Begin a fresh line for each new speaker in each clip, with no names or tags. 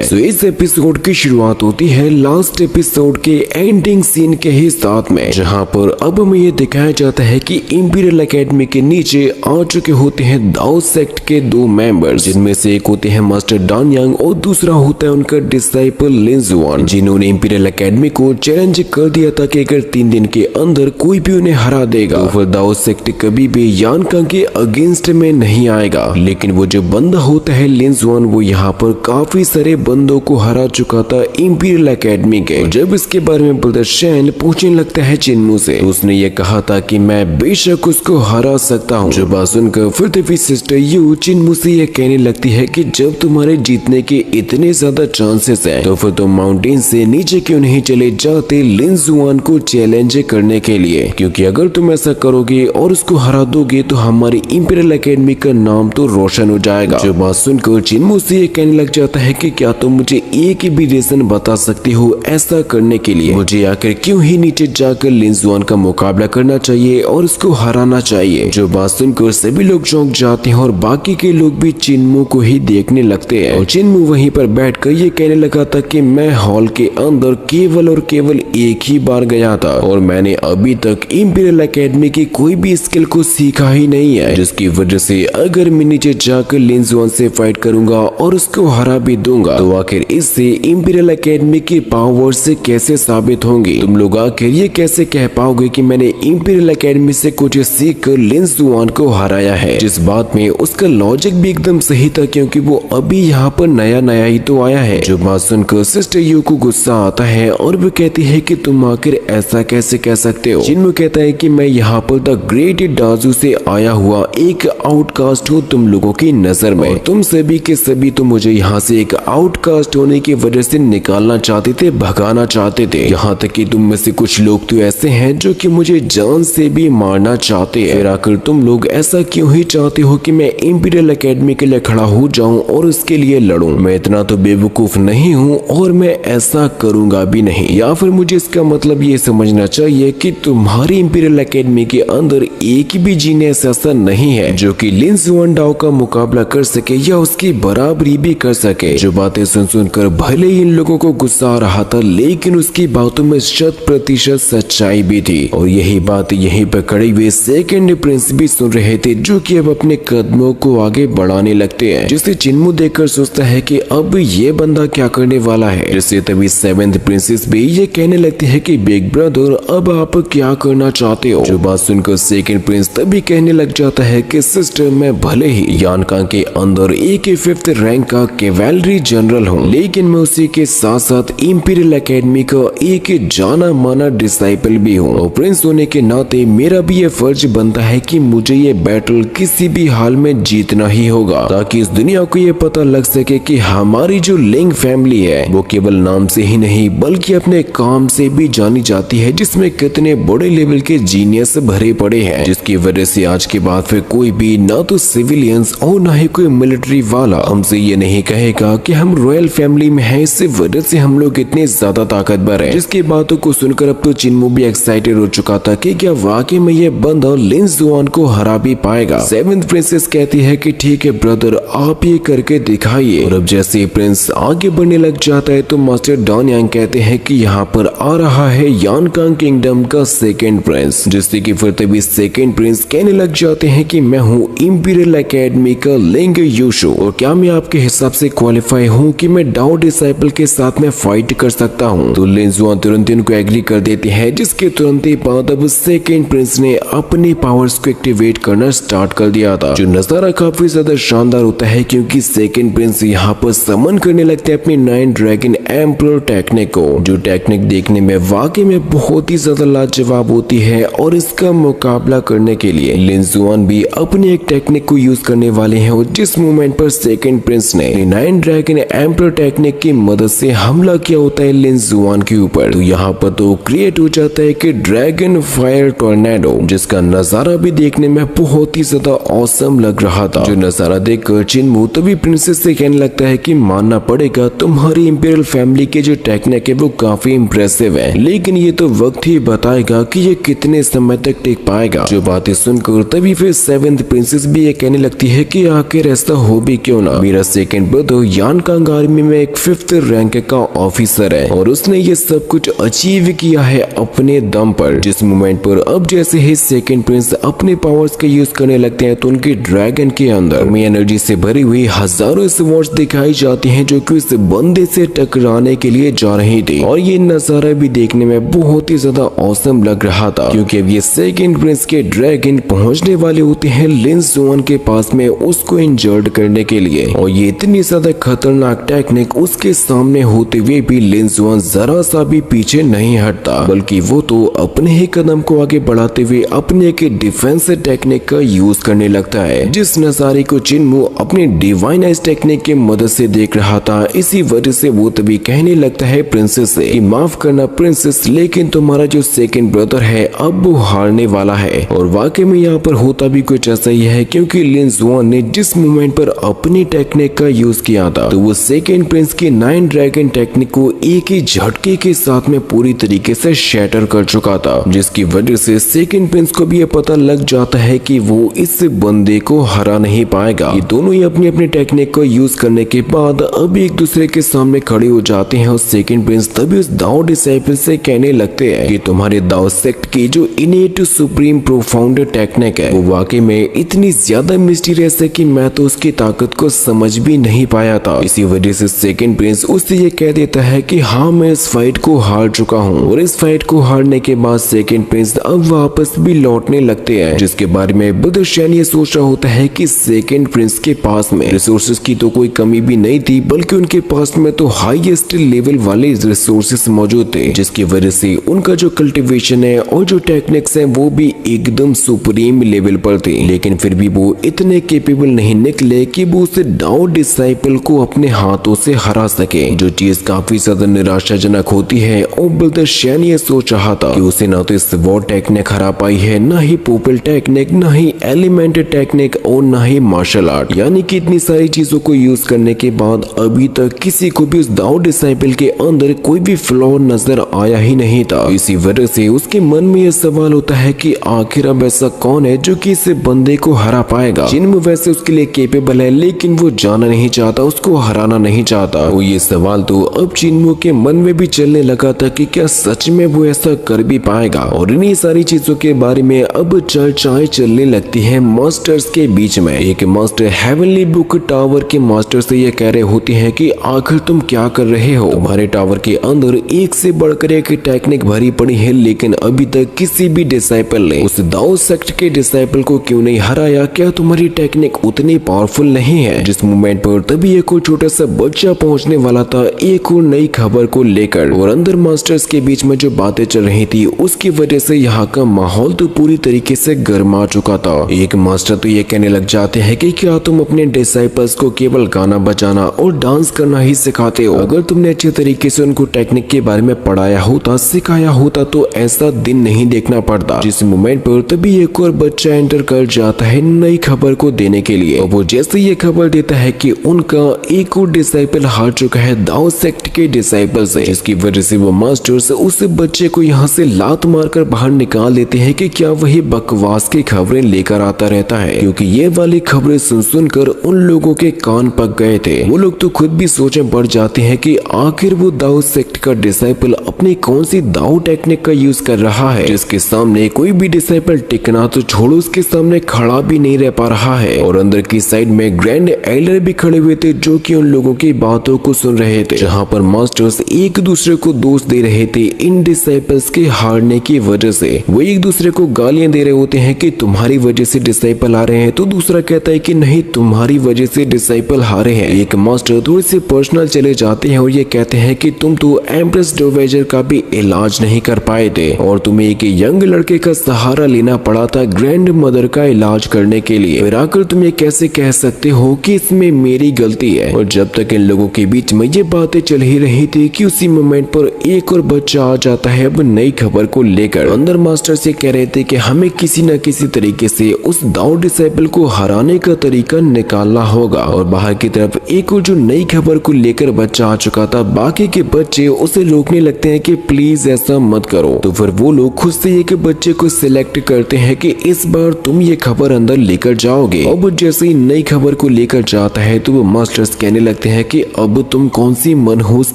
तो इस एपिसोड की शुरुआत होती है लास्ट एपिसोड के एंडिंग सीन के ही साथ में, जहां पर अब हमें ये दिखाया जाता है कि इंपीरियल एकेडमी के नीचे आ चुके होते हैं दाओ सेक्ट के दो मेंबर्स, जिनमें से एक होते हैं मास्टर डान यांग और दूसरा होता है उनका डिसाइपल लिन जुआन, जिन्होंने इंपीरियल एकेडमी को चैलेंज कर दिया था कि अगर 3 दिन के अंदर कोई भी उन्हें हरा देगा तो फिर दाओ सेक्ट कभी भी यान कांग के अगेंस्ट में नहीं आएगा। लेकिन वो जो बंदा होता है लिन जुआन, वो यहाँ पर काफी सारे बंदों को हरा चुका था इंपीरियल एकेडमी के। जब इसके बारे में ब्रदर शैन पूछने लगता है चिन्मू से, तो उसने ये कहा था कि मैं बेशक उसको हरा सकता हूँ। जो बात सुनकर फिर तभी सिस्टर यू चिन्मू से ये कहने लगती है कि जब तुम्हारे जीतने के इतने ज्यादा चांसेस हैं तो फिर तुम माउंटेन से नीचे क्यों नहीं चले जाते लिन जुआन को चैलेंज करने के लिए, क्योंकि अगर तुम ऐसा करोगे और उसको हरा दोगे तो हमारी इंपीरियल एकेडमी का नाम तो रोशन हो जाएगा। जो बात सुनकर चिन्मू से ये कहने लग जाता है कि क्या तुम मुझे एक भी रीजन बता सकती हो ऐसा करने के लिए, मुझे आकर क्यों ही नीचे जाकर लिन जुआन का मुकाबला करना चाहिए और उसको हराना चाहिए। जो बात सुनकर सभी लोग चौंक जाते हैं और बाकी के लोग भी चिन्मू को ही देखने लगते हैं। और चिन्मू वहीं पर बैठकर ये कहने लगा था कि मैं हॉल के अंदर केवल और केवल एक ही बार गया था और मैंने अभी तक इंपीरियल एकेडमी की कोई भी स्किल को सीखा ही नहीं है, जिसकी वजह से अगर मैं नीचे जाकर लिन जुआन से फाइट करूंगा और उसको हरा भी दूंगा तो आखिर इससे इंपीरियल एकेडमी की पावर से कैसे साबित होंगी। तुम लोग आखिर ये कैसे कह पाओगे कि मैंने इंपीरियल एकेडमी से कुछ सीख कर लिन जुआन को हराया है। जिस बात में उसका लॉजिक भी एकदम सही था, क्योंकि वो अभी यहाँ पर नया नया ही तो आया है। जो बात सुनकर सिस्टर यू को गुस्सा आता है और वो कहती है कि तुम आखिर ऐसा कैसे कह सकते हो। चिन्मू कहता है कि मैं यहाँ पर द ग्रेट डाजू से आया हुआ एक आउटकास्ट हूँ तुम लोगों की नजर में, और तुम सभी के सभी तो मुझे यहाँ से एक आउटकास्ट होने की वजह से निकालना चाहते थे, भगाना चाहते थे। यहाँ तक कि तुम में से कुछ लोग तो ऐसे हैं जो कि मुझे जान से भी मारना चाहते हैं। फिर आकर तुम लोग ऐसा क्यों ही चाहते हो कि मैं इंपीरियल एकेडमी के लिए खड़ा हो जाऊं और उसके लिए लड़ूं। मैं इतना तो बेवकूफ नहीं हूँ और मैं ऐसा करूंगा भी नहीं। या फिर मुझे इसका मतलब ये समझना चाहिए कि तुम्हारी इंपीरियल एकेडमी के अंदर एक भी जीनियस ऐसा नहीं है जो कि लिन जुआन डाओ का मुकाबला कर सके या उसकी बराबरी भी कर सके। जो बातें सुनकर भले ही इन लोगों को गुस्सा आ रहा था, लेकिन उसकी बातों में 100% सच्चाई भी थी। और यही बात यहीं पर खड़े हुए सेकंड प्रिंस भी सुन रहे थे, जो कि अब अपने कदमों को आगे बढ़ाने लगते हैं, जिसे चिन्मू देखकर सोचता है कि अब ये बंदा क्या करने वाला है। जिससे तभी 7th प्रिंसेस भी ये कहने लगती है कि बिग ब्रदर अब आप क्या करना चाहते हो। जो बात सुनकर सेकंड प्रिंस तभी कहने लग जाता है कि सिस्टर, मैं भले ही यान कांग के अंदर एक 5th रैंक का कैवेलरी जनरल हूँ, लेकिन मैं उसी के साथ साथ इंपीरियल एकेडमी का एक जाना माना डिसाइपल भी हूँ। और प्रिंस होने के नाते मेरा भी ये फर्ज बनता है कि मुझे ये बैटल किसी भी हाल में जीतना ही होगा, ताकि इस दुनिया को ये पता लग सके कि हमारी जो लिंग फैमिली है वो केवल नाम से ही नहीं बल्कि अपने काम से भी जानी जाती है, जिसमें कितने बड़े लेवल के जीनियस भरे पड़े हैं, जिसकी वजह से आज के बाद फिर कोई भी ना तो सिविलियंस और ना ही कोई मिलिट्री वाला हमसे ये नहीं कहेगा कि हम रॉयल फैमिली में हैं, इस वजह से हम लोग इतने ज्यादा ताकतवर हैं। जिसकी बातों को सुनकर अब तो चिन्मू भी एक्साइटेड हो चुका था कि क्या वाकई में ये बंदा लिन जुआन को हरा भी पाएगा। 7th प्रिंसेस कहती है कि ठीक है ब्रदर, आप ये करके दिखाइए। और अब जैसे प्रिंस आगे बढ़ने लग जाता है तो मास्टर डान यांग कहते हैं कि यहाँ पर आ रहा है यान कांग किंगडम का 2nd प्रिंस, जिससे कि फिर तभी 2nd प्रिंस कहने लग जाते हैं कि मैं हूँ इंपीरियल एकेडमी का लिंग यूशु, और क्या मैं आपके हिसाब से क्वालिफाई हूँ कि मैं डाओ डिसाइपल के साथ में फाइट कर सकता हूँ। तो लिन जुआन तुरंत इनको एग्री कर देते हैं, जिसके तुरंत ही बाद अब 2nd प्रिंस ने अपनी पावर्स को एक्टिवेट करना स्टार्ट कर दिया था। जो नजारा काफी ज्यादा शानदार होता है, क्योंकि 2nd प्रिंस यहाँ पर समन करने लगते हैं अपनी 9 ड्रैगन एम्परर टेक्निक को, जो टेक्निक देखने में वाकई में बहुत ही ज्यादा लाजवाब होती है। और इसका मुकाबला करने के लिए लिन जुआन भी अपनी एक टेक्निक को यूज करने वाले हैं, और जिस मोमेंट पर 2nd प्रिंस ने 9 ड्रैगन एम्परर टेक्निक की मदद से हमला किया होता है लिन जुआन के ऊपर, तो यहाँ पर तो क्रिएट हो जाता है कि ड्रैगन फायर टोर्नेडो, जिसका नजारा भी देखने में बहुत ही ज्यादा औसम लग रहा था। जो नजारा देखकर चिन्मू तभी प्रिंसेस से कहने लगता है कि मानना पड़ेगा तुम्हारी इंपीरियल फैमिली के जो टेक्निक है वो काफी इम्प्रेसिव है, लेकिन ये तो वक्त ही बताएगा कि ये कितने समय तक टिक पाएगा। जो बातें सुनकर तभी फिर 7th प्रिंसेस भी ये कहने लगती है कि आखिर ऐसा हो भी क्यों ना, मेरा 2nd ब्रदर यान कांग यांग आर्मी में एक 5th रैंक का ऑफिसर है और उसने ये सब कुछ अचीव किया है अपने दम पर। जिस मोमेंट पर अब जैसे ही सेकंड प्रिंस अपने पावर्स का यूज करने लगते हैं तो उनके ड्रैगन के अंदर में एनर्जी से भरी हुई हजारों स्वॉर्ड्स दिखाई जाती हैं जो कि उस बंदे से टकराने के लिए जा रही थी। और ये नजारा भी देखने में बहुत ही ज्यादा औसम लग रहा था क्योंकि अब ये सेकंड प्रिंस के ड्रैगन पहुंचने वाले होते हैं लिन जुआन के पास में उसको इंजर्ड करने के लिए। और ये इतनी ज्यादा खतरनाक टेक्निक उसके सामने होते हुए भी लिन जुआन जरा सा भी पीछे नहीं हटता, बल्कि वो तो अपने ही कदम को आगे बढ़ाते हुए अपने के डिफेंस टेक्निक का यूज करने लगता है। जिस नजारे को चिन्मू अपने डिवाइन आइज टेक्निक की मदद से देख रहा था, इसी वजह से वो तभी कहने लगता है प्रिंसेस से कि माफ करना प्रिंसेस, लेकिन तुम्हारा जो सेकंड ब्रदर है अब वो हारने वाला है। और वाकई में यहाँ पर होता भी कुछ ऐसा ही है क्योंकि लिन जुआन ने जिस मोमेंट पर अपनी टेक्निक का यूज किया था तो वो सेकंड प्रिंस की 9 ड्रैगन टेक्निक को एक ही झटके के साथ में पूरी तरीके से शैटर कर चुका था, जिसकी वजह से सेकंड प्रिंस को भी ये पता लग जाता है कि वो इस बंदे को हरा नहीं पाएगा। ये दोनों ही अपनी अपनी टेक्निक को यूज करने के बाद अब एक दूसरे के सामने खड़े हो जाते हैं और सेकंड प्रिंस तभी उस दाओ डिसाइपल से कहने लगते हैं कि तुम्हारे दाओ सेक्ट की जो इनेट सुप्रीम प्रोफाउंड टेक्निक है वो वाकई में इतनी ज्यादा मिस्टीरियस है कि मैं तो उसकी ताकत को समझ भी नहीं पाया था। इसी वजह से सेकंड प्रिंस उससे ये कह देता है कि हाँ मैं इस फाइट को हार चुका हूँ। और इस फाइट को हारने के बाद सेकंड प्रिंस अब वापस भी लौटने लगते हैं, जिसके बारे में बदरशैन ये सोच रहा होता है कि सेकंड प्रिंस के पास में रिसोर्सेज की तो कोई कमी भी नहीं थी, बल्कि उनके पास में तो हाईएस्ट लेवल वाले रिसोर्सेज मौजूद थे, जिसकी वजह से उनका जो कल्टीवेशन है और जो टेक्निक्स है वो भी एकदम सुप्रीम लेवल पर थे। लेकिन फिर भी वो इतने केपेबल नहीं निकले कि वो उस दाओ डिसाइपल को अपने हाथों से हरा सके, जो चीज काफी ज्यादा निराशाजनक होती है। और बदरशैन ये सोच रहा था कि उसे ना तो इस वॉर टेक्निक हरा पाई है, ना ही पोपल टेक्निक, ना ही एलिमेंट टेक्निक और ना ही मार्शल आर्ट, यानी कि इतनी सारी चीजों को यूज करने के बाद अभी तक किसी को भी उस दाओ डिसाइपल के अंदर कोई भी फ्लॉ नजर आया ही नहीं था। इसी वजह से उसके मन में यह सवाल होता है कि आखिर अब ऐसा कौन है जो कि इस बंदे को हरा पाएगा। चिन्मू वैसे उसके लिए केपेबल है लेकिन वो जाना नहीं चाहता, उसको हराना नहीं चाहता। वो ये सवाल तो अब चिन्मू के मन में भी चलने लगा था कि क्या सच में वो ऐसा कर भी पाएगा। और इन्हीं सारी चीजों के बारे में अब चर्चाएं चलने लगती है मास्टर्स के बीच में। एक मास्टर हेवनली बुक टावर के मास्टर से ये कह रहे होते हैं कि आखिर तुम क्या कर रहे हो, तुम्हारे टावर के अंदर एक से बढ़कर एक टेक्निक भरी पड़ी है, लेकिन अभी तक किसी भी डिसाइपल ने उस दाओ सेक्ट के डिसाइपल को क्यों नहीं हराया? क्या तुम्हारी टेक्निक उतनी पावरफुल नहीं है? जिस मोमेंट पर तभी एक और छोटा सा बच्चा पहुंचने वाला था एक और नई खबर को लेकर, और अंदर मास्टर्स के बीच में जो बातें चल रही थी उसकी वजह से यहाँ का माहौल तो पूरी तरीके से गर्मा चुका था। एक मास्टर तो ये कहने लग जाते हैं कि क्या तुम अपने डिसाइपल्स को केवल गाना बजाना और डांस करना ही सिखाते हो? अगर तुमने अच्छे तरीके से उनको टेक्निक के बारे में पढ़ाया होता, सिखाया होता तो ऐसा दिन नहीं देखना पड़ता। जिस मोमेंट पर तभी एक और बच्चा एंटर कर जाता है नई खबर को देने के लिए, और वो जैसे ये खबर देता है कि उनका एक और डिसाइपल हार चुका है दाओ सेक्ट के डिसाइपल से, जिसकी वजह से वो मास्टर्स उस बच्चे को यहाँ से लात मारकर बाहर निकाल देते हैं कि क्या वही बकवास की खबरें लेकर आता रहता है, क्योंकि ये वाली खबरें सुन सुनकर उन लोगों के कान पक गए थे। वो लोग तो खुद भी सोचे पड़ जाते हैं कि आखिर वो दाओ सेक्ट का डिसाइपल अपनी कौन सी दाओ टेक्निक का यूज कर रहा है, जिसके सामने कोई भी डिसाइपल टिकना तो छोड़ो, उसके सामने खड़ा भी नहीं रह पा रहा है। और अंदर की साइड में ग्रैंड एल्डर भी खड़े हुए थे जो कि उन लोगों की बातों को सुन रहे थे, जहाँ पर मास्टर्स एक दूसरे को दोष दे रहे थे इन डिसाइपल्स के हारने की वजह से। वो एक दूसरे को गालियां दे रहे होते हैं कि तुम्हारी वजह से डिसाइपल आ रहे हैं, तो दूसरा कहता है कि नहीं तुम्हारी वजह से डिसाइपल हारे हैं। एक मास्टर थोड़े से पर्सनल चले जाते हैं और ये कहते हैं कि तुम तो एम्प्रेस डोवेजर का भी इलाज नहीं कर पाए थे और तुम्हें एक यंग लड़के का सहारा लेना पड़ा था ग्रैंड मदर का इलाज करने के लिए। फिर आकर तुम ये कैसे कह सकते हो कि इसमें मेरी गलती है? और जब तक इन लोगों के बीच में ये बातें चल ही रही थी कि उसी मोमेंट पर एक और बच्चा आ जाता है अब नई खबर को लेकर। अंदर मास्टर से कह रहे थे कि हमें किसी न किसी तरीके से उस दाओ डिसाइपल को हराने का तरीका निकालना होगा। और बाहर की तरफ एक और जो नई खबर को लेकर बच्चा आ चुका था, बाकी के बच्चे उसे रोकने लगते हैं कि प्लीज ऐसा मत करो। तो फिर वो लोग खुद से एक बच्चे को सिलेक्ट करते हैं कि इस बार तुम ये खबर अंदर लेकर जाओगे। अब जैसे ही नई खबर को लेकर जाता है तो वो मास्टर्स कहने लगते लगते हैं कि अब तुम कौन सी मनहूस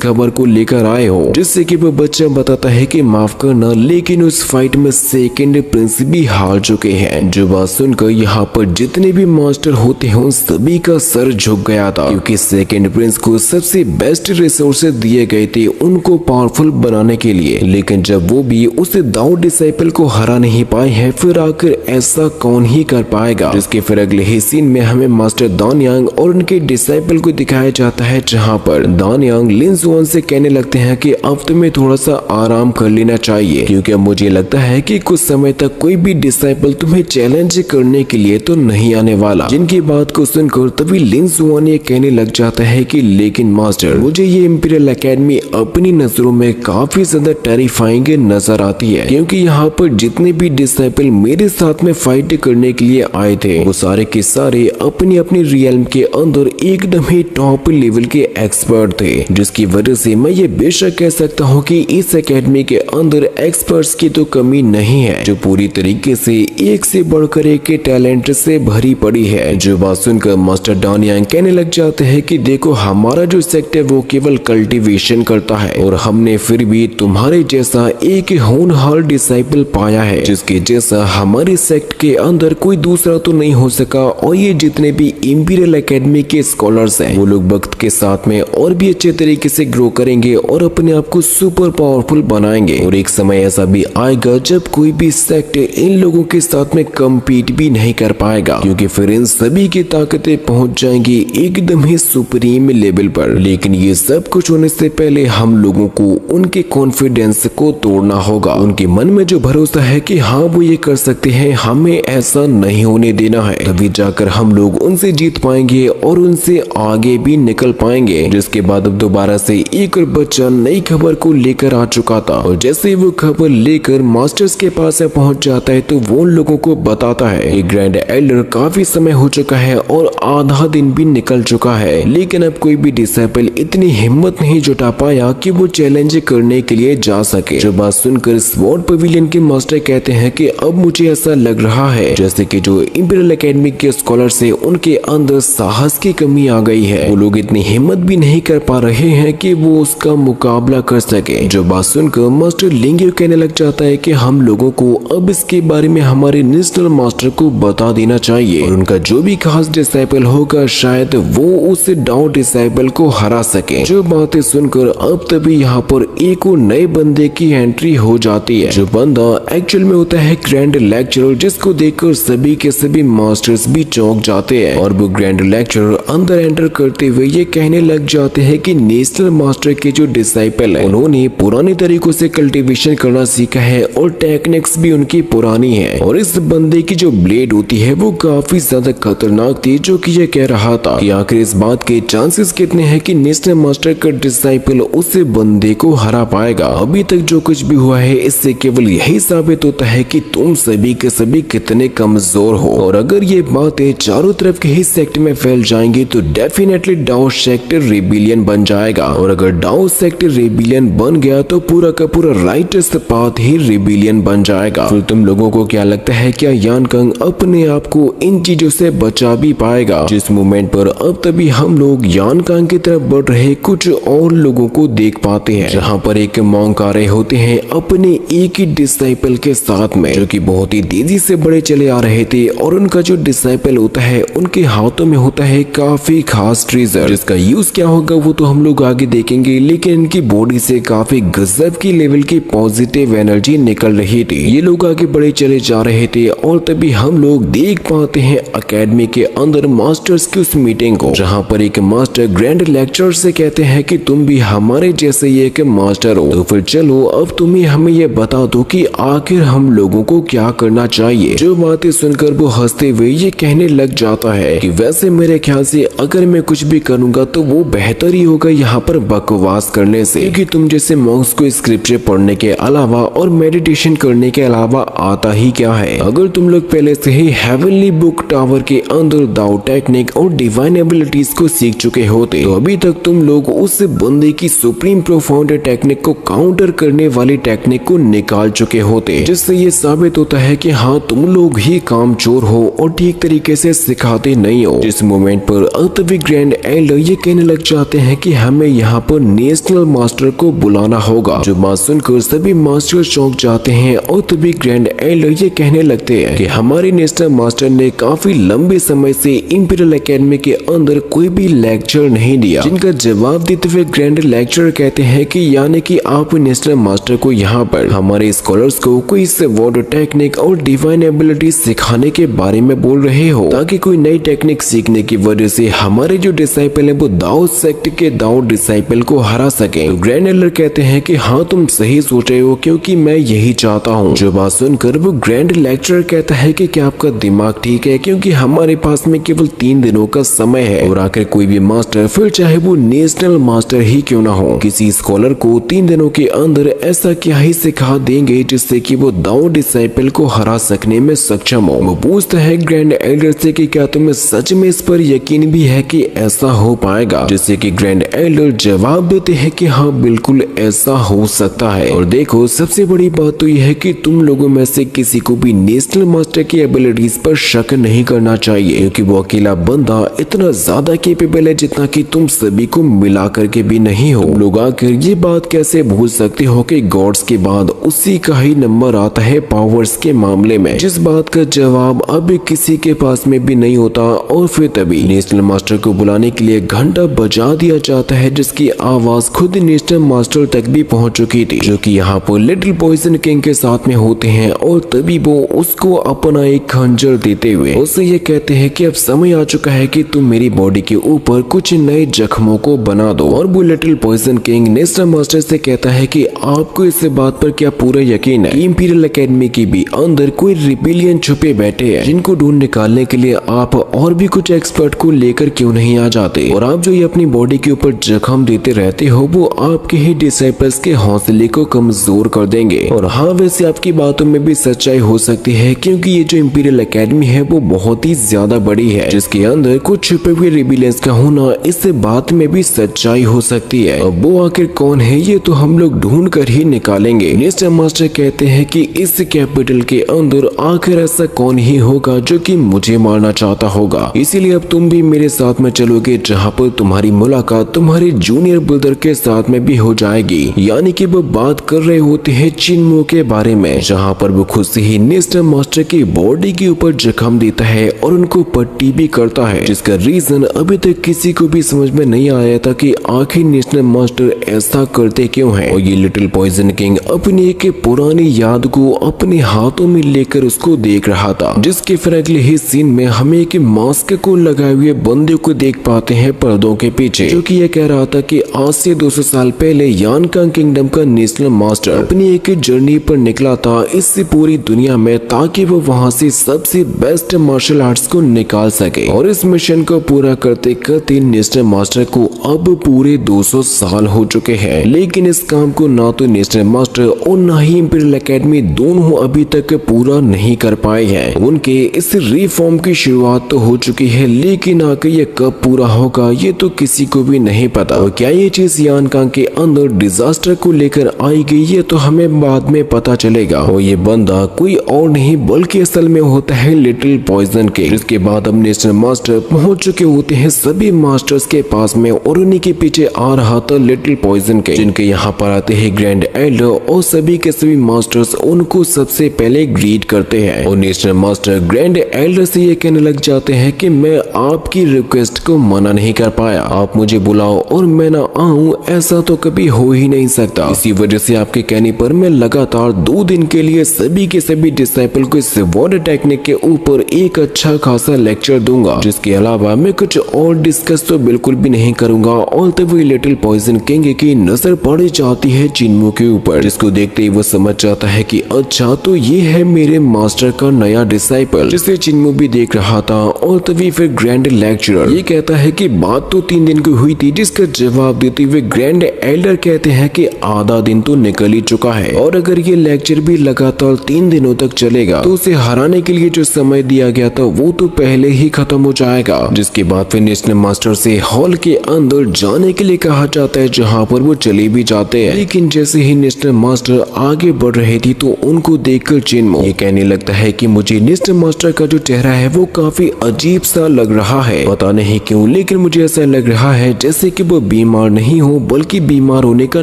खबर को लेकर आए हो, जिससे कि वो बच्चा बताता है कि माफ करना, लेकिन उस फाइट में सेकंड प्रिंस भी हार चुके हैं। जो बात सुनकर यहाँ पर जितने भी मास्टर होते हैं उन सभी का सर झुक गया था, क्योंकि सेकंड प्रिंस को सबसे बेस्ट रिसोर्सेज दिए गए थे उनको पावरफुल बनाने के लिए, लेकिन जब वो भी उस दाऊ डिसाइपल को हरा नहीं पाए हैं, फिर आकर ऐसा कौन ही कर पाएगा। जिसके फिर अगले ही सीन में हमें मास्टर दानयांग और उनके डिसाइपल को दिखाया जाता है, जहाँ पर दानयांग लिन जुआन से कहने लगते हैं कि अब तुम्हें थोड़ा सा आराम कर लेना चाहिए, क्योंकि अब मुझे लगता है कि कुछ समय तक कोई भी डिसाइपल तुम्हें चैलेंज करने के लिए तो नहीं आने वाला। जिनकी बात को सुनकर तभी लिन जुआन ये कहने लग जाता है कि लेकिन मास्टर, मुझे ये इंपीरियल एकेडमी अपनी नजरों में काफी ज्यादा टेरिफाइंग नजर आती है, क्योंकि यहाँ पर जितने भी डिसाइपल मेरे साथ में फाइट करने के लिए आए थे वो सारे के सारे अपनी अपनी रियल्म के अंदर एकदम ही टॉप लेवल के एक्सपर्ट थे, जिसकी वजह से मैं ये बेशक कह सकता हूँ कि इस एकेडमी के अंदर एक्सपर्ट्स की तो कमी नहीं है, जो पूरी तरीके से एक से बढ़कर एक के टैलेंट से भरी पड़ी है। जो बात सुनकर मास्टर दानयांग कहने लग जाते हैं कि देखो, हमारा जो सेक्ट है वो केवल कल्टीवेशन करता है और हमने फिर भी तुम्हारे जैसा एक होनहार डिसाइपल पाया है, जिसके जैसा हमारे सेक्ट के अंदर कोई दूसरा तो नहीं हो सका। और ये जितने भी इंपीरियल एकेडमी के स्कॉलर्स हैं वो लोग वक्त के साथ में और भी अच्छे तरीके से ग्रो करेंगे और अपने आप को सुपर पावरफुल बनाएंगे, और एक समय ऐसा भी आएगा जब कोई भी सेक्ट इन लोगों के साथ में कम्पीट भी नहीं कर पाएगा, क्योंकि फिर इन सभी की ताकतें पहुंच जाएंगी एकदम ही सुप्रीम लेवल पर। लेकिन ये सब कुछ होने से पहले हम लोगों को उनके कॉन्फिडेंस को तोड़ना होगा। उनके मन में जो भरोसा है कि हाँ वो ये कर सकते हैं, हमें ऐसा नहीं होने देना है, तभी जाकर हम लोग उनसे जीत पाएंगे और उनसे आगे भी निकल पाएंगे। जिसके बाद अब दोबारा से एक और बच्चा नई खबर को लेकर आ चुका था, और जैसे ही वो खबर लेकर मास्टर्स के पास पहुंच जाता है तो वो उन लोगों को बताता है कि ग्रैंड एल्डर काफी समय हो चुका है और आधा दिन भी निकल चुका है, लेकिन अब कोई भी डिसाइपल इतनी हिम्मत नहीं जुटा पाया कि वो चैलेंज करने के लिए जा सके। जो बात सुनकर स्वॉर्ड पवेलियन के मास्टर कहते हैं कि अब मुझे ऐसा लग रहा है जैसे कि जो इंपीरियल एकेडमी के स्कॉलर्स हैं उनके अंदर साहस की कमी आ गई है, वो लोग इतनी हिम्मत भी नहीं कर पा रहे हैं कि वो उसका मुकाबला कर सके। जो बात सुनकर मास्टर लिंगियो कहने लग जाता है कि हम लोगों को अब इसके बारे में हमारे नेशनल मास्टर को बता देना चाहिए, और उनका जो भी खास डिसाइपल होगा शायद वो उस डाउ डिसाइपल को हरा सके। जो बातें सुनकर अब तभी यहाँ पर एक और नए बंदे की एंट्री हो जाती है। जो बंदा एक्चुअल में होता है ग्रैंड लेक्चरर, जिसको देखकर सभी के सभी मास्टर्स भी चौंक जाते हैं, और वो ग्रैंड लेक्चरर अंदर एंटर करते हुए ये कहने लग जाते हैं कि नेशनल मास्टर के जो डिसाइपल है उन्होंने पुराने तरीकों से कल्टीवेशन करना सीखा है और टेक्निक्स भी उनकी पुरानी है, और इस बंदे की जो ब्लेड होती है वो काफी ज्यादा खतरनाक थी। जो कि ये कह रहा था कि आखिर इस बात के चांसेस कितने हैं कि नेशनल मास्टर का डिसाइपल उस बंदे को हरा पाएगा। अभी तक जो कुछ भी हुआ है इससे केवल यही साबित होता है कि तुम सभी के सभी कितने कमजोर हो, और अगर ये बातें चारों तरफ के ही सेक्ट में फैल जाएंगी तो डेफिनेटली डाउ सेक्ट रेबिलियन बन जाएगा, और अगर डाउ सेक्ट रेबिलियन बन गया तो पूरा का पूरा राइटेस्ट पाथ ही रेबिलियन बन जाएगा। फिर तुम लोगों को क्या लगता है, क्या यानकांग अपने आप को इन चीजों से बचा भी पाएगा? जिस मोमेंट पर अब तभी हम लोग यानकांग की तरफ बढ़ रहे कुछ और लोगों को देख पाते हैं, जहाँ पर एक मॉन्क आ रहे होते हैं अपने एक ही डिसाइपल के साथ में, जो कि बहुत ही तेजी से बड़े चले आ रहे थे, और उनका जो डिसाइपल होता है उनके हाथों में होता है काफी खास ट्रेजर, जिसका यूज क्या होगा वो तो हम लोग आगे देखेंगे, लेकिन इनकी बॉडी से काफी गजब की लेवल की पॉजिटिव एनर्जी निकल रही थी। ये लोग आगे बड़े चले जा रहे थे, और तभी हम लोग देख पाते हैं एकेडमी के अंदर मास्टर्स की उस मीटिंग को, जहाँ पर एक मास्टर ग्रैंड लेक्चरर से कहते हैं कि तुम भी हमारे जैसे ही एक मास्टर हो, तो फिर चलो अब तुम्हें हमें ये बता दो कि आखिर हम लोगों को क्या करना चाहिए। जो बातें सुनकर वो हंसते हुए ये कहने लग जाता है कि वैसे मेरे ख्याल से अगर मैं कुछ भी करूंगा तो वो बेहतर ही होगा यहाँ पर बकवास करने से, क्योंकि तुम जैसे मॉन्क्स को स्क्रिप्चर पढ़ने के अलावा और मेडिटेशन करने के अलावा आता ही क्या है। अगर तुम लोग पहले से ही हेवनली बुक टावर के अंदर दाओ टेक्निक और डिवाइन एबिलिटीज को सीख चुके होते तो अभी तक तुम लोग उस बंदे की सुप्रीम प्रोफाउंड टेक्निक को काउंटर करने वाली टेक्निक को निकाल चुके होते, जिससे ये साबित होता है कि हाँ तुम लोग ही कामचोर हो और ठीक तरीके से सिखाते नहीं हो। जिस मोमेंट पर अतवी ग्रैंड एल्डर ये कहने लग जाते हैं कि हमें यहाँ पर नेशनल मास्टर को बुलाना होगा, जो बात सुनकर सभी मास्टर चौंक जाते हैं और तभी ग्रैंड एल्डर ये कहने लगते हैं कि हमारे नेशनल मास्टर ने काफी लंबे समय से इंपीरियल एकेडमी के अंदर कोई भी लेक्चर नहीं दिया। जिनका जवाब देते हुए ग्रैंड लेक्चर कहते हैं कि यानी कि आप नेशनल मास्टर को यहाँ पर हमारे स्कॉलर्स को कोई वर्ड टेक्निक और डिवाइन एबिलिटी सिखाने के बारे में बोल रहे हो, ताकि कोई नई टेक्निक सीखने की वजह से हमारे जो डिसाइपल है वो दाओ सेक्ट के दाओ डिसाइपल को हरा सके। तो ग्रैंड एल्डर कहते हैं कि हाँ तुम सही सोच रहे हो, क्योंकि मैं यही चाहता हूँ। जो बात सुनकर वो ग्रैंड लेक्चर कहता है कि क्या आपका दिमाग ठीक है, क्योंकि हमारे पास में केवल 3 दिनों का समय है और आखिर कोई भी मास्टर, फिर चाहे वो नेशनल मास्टर ही क्यों ना हो, किसी स्कॉलर को 3 दिनों के अंदर ऐसा क्या ही सिखा देंगे जिससे कि वो दाओ डिसाइपल को हरा सकने में सक्षम हो। वो पूछता है ग्रैंड एल्डर से कि क्या तुम्हें सच में इस पर यकीन भी है कि ऐसा हो पाएगा, जिससे कि ग्रैंड एल्डर जवाब देते हैं कि हाँ बिल्कुल ऐसा हो सकता है। और देखो सबसे बड़ी बात तो यह है कि तुम लोगों में से किसी को भी नेशनल मास्टर की एबिलिटीज पर शक नहीं करना चाहिए, क्योंकि वो अकेला बंदा इतना ज्यादा केपेबल है जितना कि तुम सभी को मिला करके भी नहीं हो। तुम लोग आखिर ये बात कैसे भूल सकते हो कि गॉड्स के बाद उसी का ही नंबर आता है पावर्स के मामले में, जिस बात का जवाब अब किसी के पास में भी नहीं होता। और फिर तभी नेशनल मास्टर को बुलाने के लिए घंटा बजा दिया जाता है, जिसकी आवाज खुद नेशनल मास्टर तक भी पहुंच चुकी थी, जो कि यहाँ पर लिटिल पॉइजन किंग के साथ में होते हैं। और तभी वो उसको अपना एक खंजर देते हुए उससे ये कहते हैं कि अब समय आ चुका है कि तुम मेरी बॉडी के ऊपर कुछ नए जख्मों को बना दो। और वो little poison king national master से कहता है कि आपको इस बात पर क्या पूरा यकीन है इंपीरियल एकेडमी के भी अंदर कोई रिबिलियन छुपे बैठे हैं, जिनको ढूंढ निकालने के लिए आप और भी कुछ एक्सपर्ट को लेकर क्यों नहीं आ जाते, और आप जो ये अपनी बॉडी के ऊपर जख्म देते रहते हो वो आपके ही डिसाइपल्स के हौसले को कमजोर कर देंगे। और हाँ वैसे आपकी बातों में भी सच्चाई हो सकती है, क्योंकि ये जो इंपीरियल एकेडमी है वो बहुत ही ज्यादा बड़ी है, जिसके अंदर कुछ छुपे हुए रिबिलियंस का होना इस बात में भी सच्चाई हो सकती है। अब वो आखिर कौन है ये तो हम लोग ढूंढ कर ही निकालेंगे। नेशनल मास्टर कहते हैं कि इस कैपिटल के अंदर आखिर ऐसा कौन ही होगा जो कि मुझे मारना चाहता होगा, इसीलिए अब तुम भी मेरे साथ में चलोगे, जहाँ पर तुम्हारी मुलाकात तुम्हारे जूनियर ब्रदर के साथ में भी हो जाएगी। यानी कि वो बात कर रहे होते हैं चिन्मो के बारे में, जहाँ पर वो खुद से ही नेशनल मास्टर की बॉडी के ऊपर जख्म देता है और उनको पट्टी भी करता है, जिसका रीजन अभी तक किसी को भी समझ में नहीं आया था कि आखिर नेशनल मास्टर ऐसा करते क्यों है। और ये लिटिल पॉइजन किंग अपनी एक पुरानी याद को अपने हाथों में लेकर उसको देख रहा था, जिसके फिर अगले ही सीन में हमें एक मास्क को लगाए हुए बंदे को देख पाते हैं पर्दों के पीछे, जो कि ये कह रहा था कि आज से 200 साल पहले यानकांग किंगडम का नेशनल मास्टर अपनी एक जर्नी पर निकला था इस पूरी दुनिया में, ताकि वो वहाँ से सबसे बेस्ट मार्शल आर्ट्स को निकाल सके। और इस मिशन को पूरा करते करते नेशनल मास्टर को अब पूरे 200 साल हो चुके हैं, लेकिन इस काम को ना तो नेशनल मास्टर और ना ही इंपीरियल एकेडमी दोनों अभी तक पूरा नहीं कर पाए हैं। उनके इस रिफॉर्म की शुरुआत तो हो चुकी है, लेकिन आगे ये कब पूरा होगा ये तो किसी को भी नहीं पता। और क्या ये चीज यानकांग के अंदर डिजास्टर को लेकर आई गई ये तो हमें बाद में पता चलेगा। और ये बंदा कोई और नहीं बल्कि असल में होता है लिटिल पॉइजन किंग। जिसके बाद अब नेशनल मास्टर पहुंच चुके होते हैं सभी मास्टर्स के पास में, और उन्हीं के पीछे आ रहा था लिटिल पॉइजन किंग, जिनके यहाँ पर आते हैं ग्रैंड एल्डर और सभी के सभी मास्टर्स उनको सबसे पहले ग्रीट करते हैं। और नेशनल मास्टर ग्रैंड एल्डर से ये कहने लग जाते हैं कि मैं आपकी रिक्वेस्ट को मना नहीं कर पाया, आप मुझे बुलाओ और मैं ना आऊं ऐसा तो कभी हो ही नहीं सकता। इसी वजह से आपके कहने पर मैं लगातार 2 दिन के लिए सभी के सभी डिसाइपल को इस वर्ड टेक्निक के ऊपर एक अच्छा खासा लेक्चर दूंगा, जिसके अलावा मैं कुछ और डिस्कस तो बिल्कुल भी नहीं करूंगा। और तभी लिटिल पॉइजन किंग की नजर पड़ जाती है चिन्मो के ऊपर, जिसको देखते ही वो समझ जाता है कि अच्छा तो ये है मेरे मास्टर का नया डिसाइपल, जिसे चिन्मो भी देख रहा था। और तभी फिर ग्रैंड लेक्चरर ये कहता है कि बात तो 3 दिन की हुई थी, जिसका जवाब देते हुए ग्रैंड एल्डर कहते हैं कि आधा दिन तो निकल ही चुका है और अगर ये लेक्चर भी लगातार 3 दिनों तक चलेगा तो उसे हराने के लिए जो समय दिया गया था वो तो पहले ही खत्म हो जाएगा। जिसके बाद फिर नेशनल मास्टर से हॉल के अंदर जाने के लिए कहा जाता है जहाँ पर वो चले भी जाते हैं। लेकिन जैसे ही नेशनल मास्टर आगे बढ़ रही थी तो उनको देखकर चिन्मो ये कहने लगता है कि मुझे नेशनल मास्टर का जो चेहरा है वो काफी अजीब सा लग रहा है, पता नहीं क्यों लेकिन मुझे ऐसा लग रहा है जैसे कि वो बीमार नहीं हो बल्कि बीमार होने का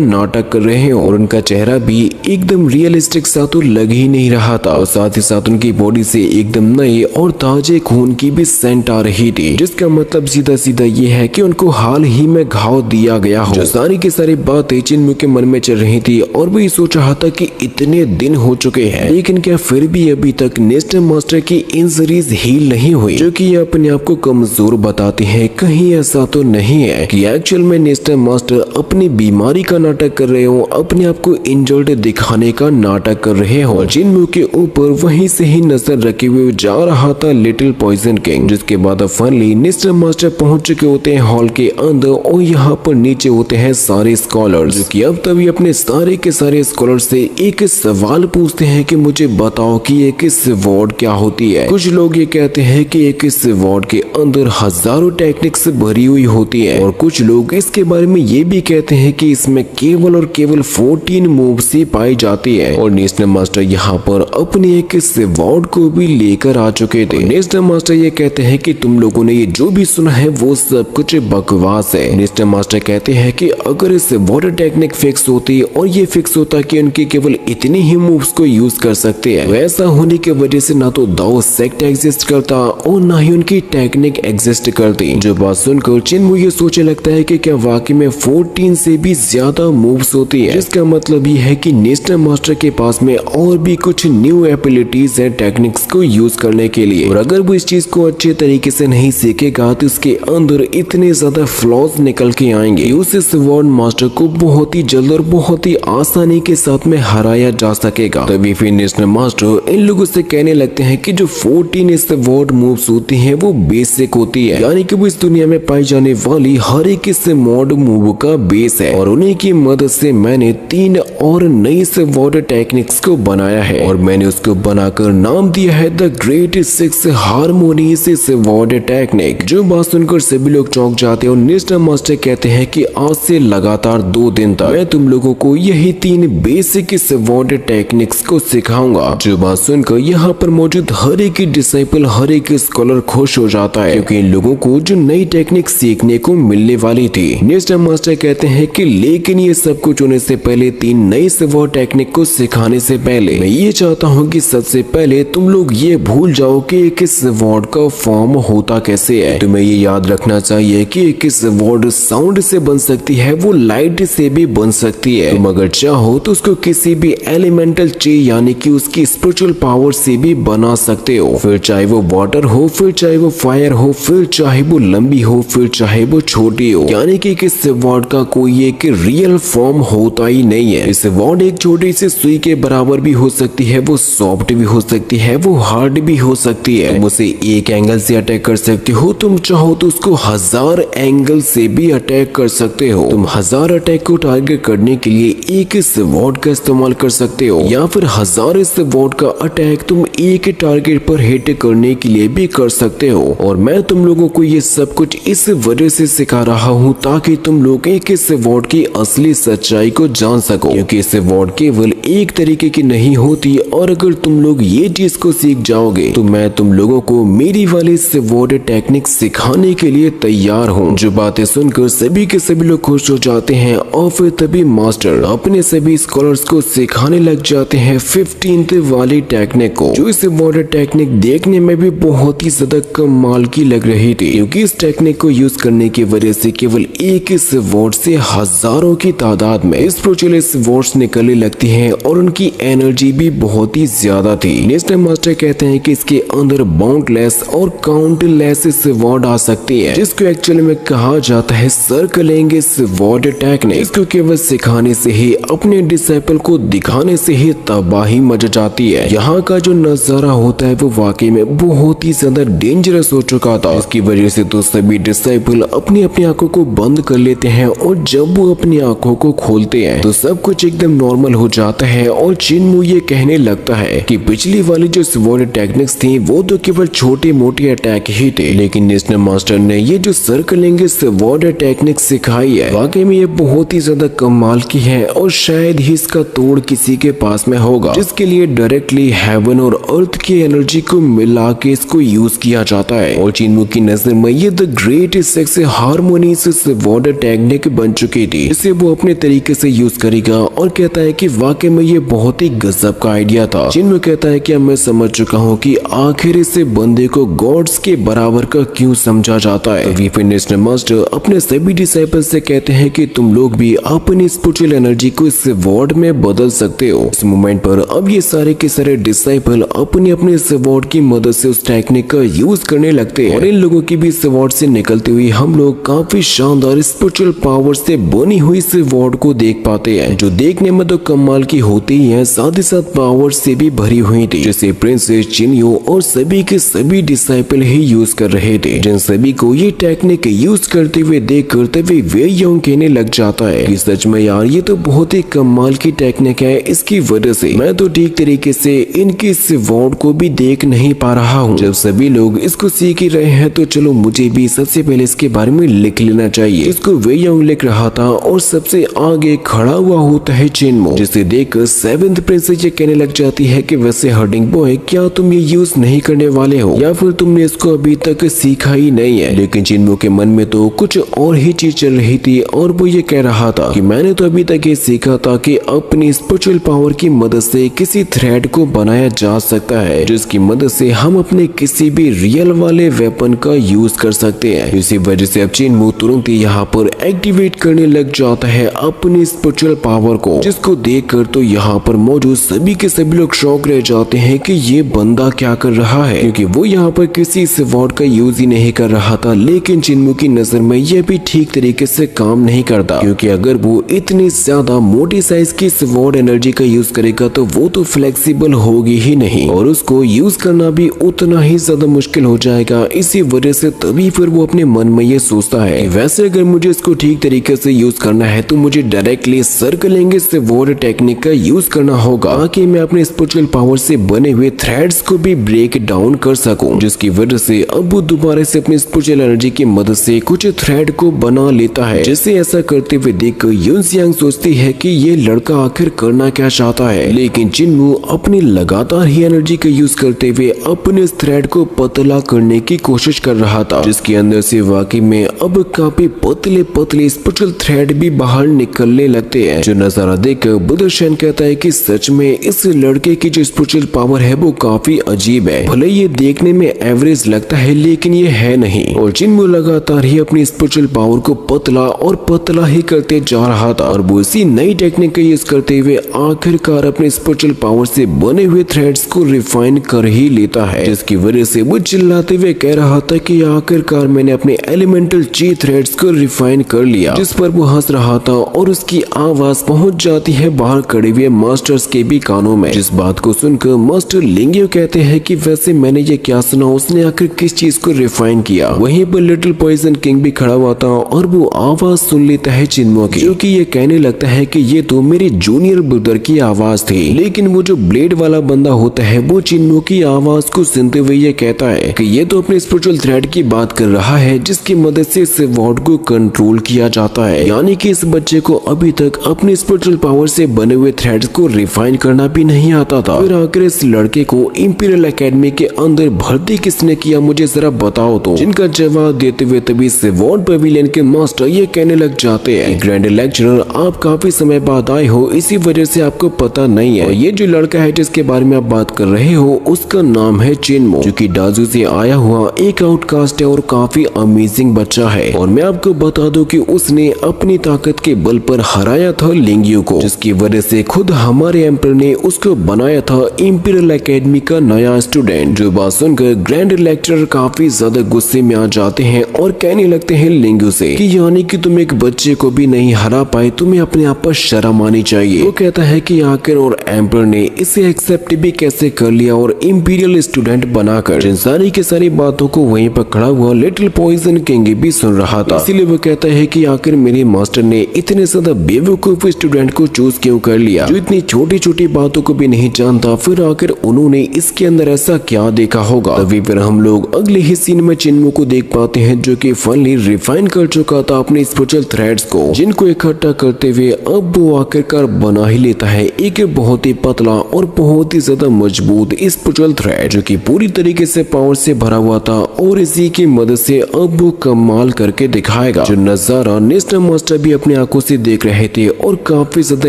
नाटक कर रहे हो और उनका चेहरा भी एकदम रियलिस्टिक सा तो लग ही नहीं रहा था और साथ ही साथ उनकी बॉडी से एकदम नए और ताजे खून की भी सेंट आ रही थी, जिसका मतलब सीधा सीधा ये है कि उनको हाल ही में घाव दिया गया हो। जो सारी की सारी बातें चिन्मो के मन में चल रही थी और वो ये सोच रहा था कि इतने दिन हो चुके हैं लेकिन क्या फिर भी अभी तक नेशनल मास्टर की इंजरीज हील नहीं हुई, जो कि ये अपने आप को कमजोर बताती है। कहीं ऐसा तो नहीं है कि एक्चुअल में नेशनल मास्टर अपनी बीमारी का नाटक कर रहे हो, अपने आप को इंजर्ड दिखाने का नाटक कर रहे हो। चिन्मो के ऊपर वहीं से ही नजर रखे हुए जा रहा था लिटिल पॉइजन किंग, जिसके बाद फाइनली नेशनल मास्टर पहुंच चुके होते हैं हॉल के अंदर और यहाँ पर नीचे होते हैं सारे स्कॉलर्स, जो कि अब तभी अपने सारे के सारे स्कॉलर्स से एक सवाल पूछते हैं कि मुझे बताओ कि एक स्वॉर्ड क्या होती है। कुछ लोग ये कहते हैं कि एक स्वॉर्ड के अंदर हजारों टेक्निक्स भरी हुई होती है और कुछ लोग इसके बारे में ये भी कहते हैं कि इसमें केवल और केवल 14 मूव्स ही पाई जाती है। और नेशनल मास्टर यहाँ पर अपने एक स्वॉर्ड को भी लेकर आ चुके थे। नेशनल मास्टर ये कहते हैं कि तुम लोगों ने ये जो भी सुना है वो सब कुछ बकवास है। नेशनल मास्टर कहते हैं कि अगर इस वाटर टेक्निक फिक्स होती और ये फिक्स होता कि उनके केवल इतने ही मूव्स को यूज कर सकते हैं, वैसा होने की वजह से ना तो दाओ सेक्ट एग्जिस्ट करता और ना ही उनकी टेक्निक एग्जिस्ट करती। जो बात सुनकर चिन्मो ये सोचने लगता है कि क्या वाकई में 14 से भी ज्यादा मूव्स होती है, जिसका मतलब ये है कि नेशनल मास्टर के पास में और भी कुछ न्यू एबिलिटीज है टेक्निक्स को यूज करने के लिए। और अगर वो इस चीज को अच्छे तरीके से नहीं सीखेगा तो उसके अंदर इतने ज्यादा फ्लॉज निकल के आएंगे उस स्वॉर्ड मास्टर को बहुत ही जल्द और बहुत ही आसानी के साथ में हराया जा सकेगा। तभी फिर नेशनल मास्टर इन लोगों से कहने लगते हैं कि जो 14 स्वॉर्ड मूव्स होती हैं वो बेसिक होती है, यानी कि वो इस दुनिया में पाई जाने वाली हर एक स्वॉर्ड मूव का बेस है और उन्हीं की मदद से मैंने 3 और नई स्वॉर्ड टेक्निक्स को बनाया है और मैंने उसको बनाकर नाम दिया है द ग्रेट 6 हार्मोनीज स्वॉर्ड टेक्निक। जो बात सुनकर सभी लोग चौंक जाते हैं और नेशनल मास्टर कहते हैं कि आज से लगातार 2 दिन तक मैं तुम लोगों को यही 3 बेसिक स्वॉर्ड टेक्निक्स को सिखाऊंगा। जो बात सुनकर यहाँ पर मौजूद हर एक डिसाइपल हर एक स्कॉलर खुश हो जाता है क्योंकि इन लोगों को जो नई टेक्निक सीखने को मिलने वाली थी। नेशनल मास्टर कहते हैं कि लेकिन ये सब कुछ होने से पहले 3 नई स्वॉर्ड टेक्निक को सिखाने से पहले मैं ये चाहता हूँ कि सबसे पहले तुम लोग ये भूल जाओ कि एक स्वॉर्ड का फॉर्म होता कैसे है। तुम्हें ये याद रखना चाहिए कि एक स्वॉर्ड साउंड से बन सकती है, वो लाइट से भी बन सकती है। तुम अगर चाहो तो उसको किसी भी एलिमेंटल चीज यानी कि उसकी स्पिरिचुअल पावर से भी बना सकते हो, फिर चाहे वो वाटर हो, फिर चाहे वो फायर हो, फिर चाहे वो लंबी हो, फिर चाहे वो छोटी हो। यानी कि इस स्वॉर्ड का कोई एक रियल फॉर्म होता ही नहीं है। इस स्वॉर्ड एक छोटी सी सुई के बराबर भी हो सकती है, वो सॉफ्ट भी हो सकती है, वो हार्ड भी हो सकती है। तुम उसे एक एंगल से अटैक कर सकते हो, तुम चाहो तो उसको 1000 एंगल से भी अटैक कर सकते हो। तुम 1000 अटैक को टारगेट करने के लिए एक स्वॉर्ड का इस्तेमाल कर सकते हो या फिर 1000 स्वॉर्ड का अटैक तुम एक टारगेट पर हिट करने के लिए भी कर सकते हो। और मैं तुम लोगों को ये सब कुछ इस वजह से सिखा रहा हूँ ताकि तुम लोग एक स्वॉर्ड की असली सच्चाई को जान सको, क्योंकि स्वॉर्ड केवल एक तरीके की नहीं होती और अगर तुम लोग ये चीज को सीख जाओगे तो मैं तुम लोगों को मेरी वाली स्वॉर्ड टेक्निक सिखाने के लिए तैयार हूँ। जो बातें सुनकर सभी के सभी लोग खुश हो जाते हैं और फिर तभी मास्टर अपने सभी स्कॉलर्स को सिखाने लग जाते हैं 15th वाली टेक्निक को, जो इस स्वॉर्ड टेक्निक देखने में भी बहुत ही ज्यादा कमाल की लग रही थी, क्योंकि इस टेक्निक को यूज करने की वजह से केवल एक स्वॉर्ड से हजारों की तादाद में स्पिरिचुअल स्वॉर्ड्स निकलने लगती हैं और उनकी एनर्जी भी बहुत ही ज्यादा थी। नेशनल मास्टर कहते हैं कि इसके अंदर बाउंडलेस और काउंटलेस स्वॉर्ड आ सकती है, जिसको एक्चुअली में कहा जाता है सर्कलिंग स्वॉर्ड टेक्निक। इसको केवल सिखाने से ही, अपने डिसाइपल को दिखाने से ही तबाही मच जाती है। यहाँ का जो नजारा होता है वो वाकई में बहुत ही ज्यादा डेंजरस हो चुका था। इसकी वजह से तो सभी डिसाइपल अपनी अपनी आंखों को बंद कर लेते हैं और जब वो अपनी आंखों को खोलते हैं तो तो सब कुछ एकदम नॉर्मल हो जाता है और चिन्मू ये कहने लगता है कि पिछली वाली जो स्वॉर्ड टेक्निक्स थी वो तो केवल छोटे मोटे अटैक ही थे, लेकिन नेशनल मास्टर ने ये जो सर्कलिंग स्वॉर्ड टेक्निक सिखाई है वाकई में ये बहुत ही ज्यादा कमाल की है और शायद ही इसका तोड़ किसी के पास में होगा, जिसके लिए डायरेक्टली हेवन और अर्थ की एनर्जी को मिला के इसको यूज किया जाता है। और चिन्मू की नजर में ये the great sex harmonious sword technique बन चुकी थी, इसे वो अपने तरीके से यूज करेगा और कहता है कि वाकई में ये बहुत ही गजब का आइडिया था। चिन्मू कहता है कि मैं समझ चुका हूँ कि आखिर इस बंदे को गॉड्स के बराबर का क्यों समझा जाता है। तभी फिर नेशनल मास्टर अपने सभी डिसाइपल से कहते हैं कि तुम लोग भी अपनी स्पिरिचुअल एनर्जी को इस स्वॉर्ड में बदल सकते हो। इस मोमेंट पर अब ये सारे के सारे डिसाइपल अपनी अपने स्वॉर्ड की मदद से उस टेक्निक का यूज करने लगते हैं और इन लोगों की भी स्वॉर्ड से निकलती हुई हम लोग काफी शानदार स्पिरिचुअल पावर से बनी हुई स्वॉर्ड को देख पाते हैं, जो देखने में तो कमाल की होती ही है, साथ ही साथ पावर से भी भरी हुई थी, जिसे प्रिंसेस चिन्यो और सभी के सभी डिसाइपल ही यूज कर रहे थे। जिन सभी को ये टेक्निक यूज करते हुए देख कर तभी वे योंग कहने लग जाता है कि सच में यार ये तो बहुत ही कमाल की टेक्निक है, इसकी वजह से मैं तो ठीक तरीके से इनकी स्वॉर्ड को भी देख नहीं पा रहा हूँ। जब सभी लोग इसको सीख ही रहे हैं तो चलो मुझे भी सबसे पहले इसके बारे में लिख लेना चाहिए। इसको वे योंग लिख रहा था और सबसे आगे खड़ा हुआ होता है चिन्मू, जिसे देखकर सेवेंथ प्रिंसेस ये कहने लग जाती है कि वैसे हर्डिंग बॉय क्या तुम ये यूज नहीं करने वाले हो या फिर तुमने इसको अभी तक सीखा ही नहीं है। लेकिन चिन्मू के मन में तो कुछ और ही चीज चल रही थी और वो ये कह रहा था कि मैंने तो अभी तक ये सीखा था कि अपनी स्पिरिचुअल पावर की मदद से किसी थ्रेड को बनाया जा सकता है, जिसकी मदद से हम अपने किसी भी रियल वाले वेपन का यूज कर सकते हैं। इसी वजह से अब चिन्मू तुरंत ही यहाँ पर एक्टिवेट करने लग जाता है अपनी स्पिरिचुअल पावर को, जिसको देखकर तो यहाँ पर मौजूद सभी के सभी लोग शॉक रह जाते हैं कि ये बंदा क्या कर रहा है, क्योंकि वो यहाँ पर किसी स्वॉर्ड का यूज ही नहीं कर रहा था। लेकिन चिन्मू की नजर में यह भी ठीक तरीके से काम नहीं करता, क्योंकि अगर वो इतनी ज्यादा मोटी साइज की स्वॉर्ड एनर्जी का यूज करेगा तो वो तो फ्लेक्सिबल होगी ही नहीं और उसको यूज करना भी उतना ही ज्यादा मुश्किल हो जाएगा। इसी वजह से तभी फिर वो अपने मन में ये सोचता है वैसे अगर मुझे इसको ठीक तरीके से यूज करना है तो मुझे डायरेक्टली सर्कलिंग स्वॉर्ड टेक्निक का यूज करना होगा ताकि मैं अपने स्पिरिचुअल पावर से बने हुए थ्रेड्स को भी ब्रेक डाउन कर सकूं, जिसकी वजह से अब वो दोबारा से अपनी स्पिरिचुअल एनर्जी की मदद से कुछ थ्रेड को बना लेता है। जैसे ऐसा करते हुए देखकर युनसियांग सोचती है कि ये लड़का आखिर करना क्या चाहता है, लेकिन चिन्मू अपनी लगातार ही एनर्जी का यूज करते हुए अपने थ्रेड को पतला करने की कोशिश कर रहा था, जिसके अंदर से वाकई में अब काफी पतले पतले स्पिरिचुअल थ्रेड भी बाहर निकलने लगते हैं। जो नजारा देखकर बुदरशन कहता है कि सच में इस लड़के की जो स्पिरिचुअल पावर है वो काफी अजीब है, भले ये देखने में एवरेज लगता है लेकिन ये है नहीं। और चिन्मू लगातार ही अपनी स्पिरिचुअल पावर को पतला और पतला ही करते जा रहा था और वो इसी नई टेक्निक का यूज करते हुए आखिरकार अपने स्पिरिचुअल पावर से बने हुए थ्रेड्स को रिफाइन कर ही लेता है, जिसकी वजह से वो चिल्लाते हुए कह रहा था कि आखिरकार मैंने अपने एलिमेंटल ची थ्रेड्स को रिफाइन कर लिया, जिस पर वो हंस रहा था और उसकी आवाज पहुंच जाती है बाहर खड़े हुए मास्टर्स के भी कानों में। जिस बात को सुनकर मास्टर लिंगियो कहते हैं कि वैसे मैंने ये क्या सुना, उसने आखिर किस चीज को रिफाइन किया। वहीं पर लिटिल पॉइजन किंग भी खड़ा हुआ था और वो आवाज सुन लेता है चिन्मू की, जो कि ये कहने लगता है कि ये तो मेरे जूनियर ब्रदर की आवाज थी। लेकिन वो जो ब्लेड वाला बंदा होता है वो चिन्मू की आवाज को सुनते हुए ये कहता है कि ये तो अपने स्पिरिचुअल थ्रेड की बात कर रहा है जिसकी मदद से इस स्वॉर्ड को कंट्रोल किया जाता है, यानी कि इस बच्चे को अभी तक अपनी स्पिरिचुअल पावर से बने हुए थ्रेड्स को रिफाइन करना भी नहीं आता था। फिर आखिर इस लड़के को इंपीरियल एकेडमी के अंदर भर्ती किसने किया, मुझे जरा बताओ तो। जिनका जवाब देते हुए तभी स्वॉर्ड पवेलियन के मास्टर ये कहने लग जाते हैं, ग्रैंड लेक्चरर आप काफी समय बाद आए हो, इसी वजह से आपको पता नहीं है। ये जो लड़का है जिसके बारे में आप बात कर रहे हो उसका नाम है चिन्मू, जो कि डाजू से आया हुआ एक आउटकास्ट है और काफी अमेजिंग बच्चा है। और मैं आपको बता दूं कि उसने अपनी ताकत के बल पर हराया था लिंगियो को, जिसकी वजह से खुद हमारे एम्पर ने उसको बनाया था इंपीरियल एकेडमी का नया स्टूडेंट। जो बात सुनकर ग्रैंड लेक्चरर काफी ज्यादा गुस्से में आ जाते हैं और कहने लगते हैं लिंगियो से कि यानी कि तुम एक बच्चे को भी नहीं हरा पाए, तुम्हें अपने आप पर शर्म आनी चाहिए। वो कहता है कि आखिर और एम्पर ने इसे एक्सेप्ट भी कैसे कर लिया और इंपीरियल स्टूडेंट बनाकर। जिन सारी की सारी बातों को वहीं पर खड़ा हुआ लिटिल पॉइजन किंग भी सुन रहा था, इसीलिए वो कहता है कि आखिर मेरे मास्टर ने इतने ज्यादा बेवकूफ बेवकूफ स्टूडेंट को चूज क्यों कर लिया जो इतनी छोटी छोटी बातों को भी नहीं जानता। फिर आकर उन्होंने इसके अंदर ऐसा क्या देखा होगा। तभी फिर हम लोग अगले ही सीन में चिन्मू को देख पाते हैं जो कि फनली रिफाइन कर चुका था अपने स्पिरिचुअल थ्रेड्स को, जिनको इकट्ठा करते हुए अब वो आखिरकार बना ही लेता है एक बहुत ही पतला और बहुत ही ज्यादा मजबूत स्पिरिचुअल थ्रेड जो कि पूरी तरीके से पावर से भरा हुआ था। और इसी की मदद से अब वो कमाल करके दिखाएगा, जो नजारा नेस्टर मास्टर भी अपनी आंखों से देख रहे थे और काफी ज्यादा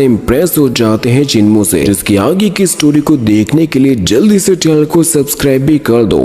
इम्प्रेस हो जाते हैं चिन्मू से। जिसकी आगे की स्टोरी को देखने के लिए जल्दी से चैनल को सब्सक्राइब भी कर दो।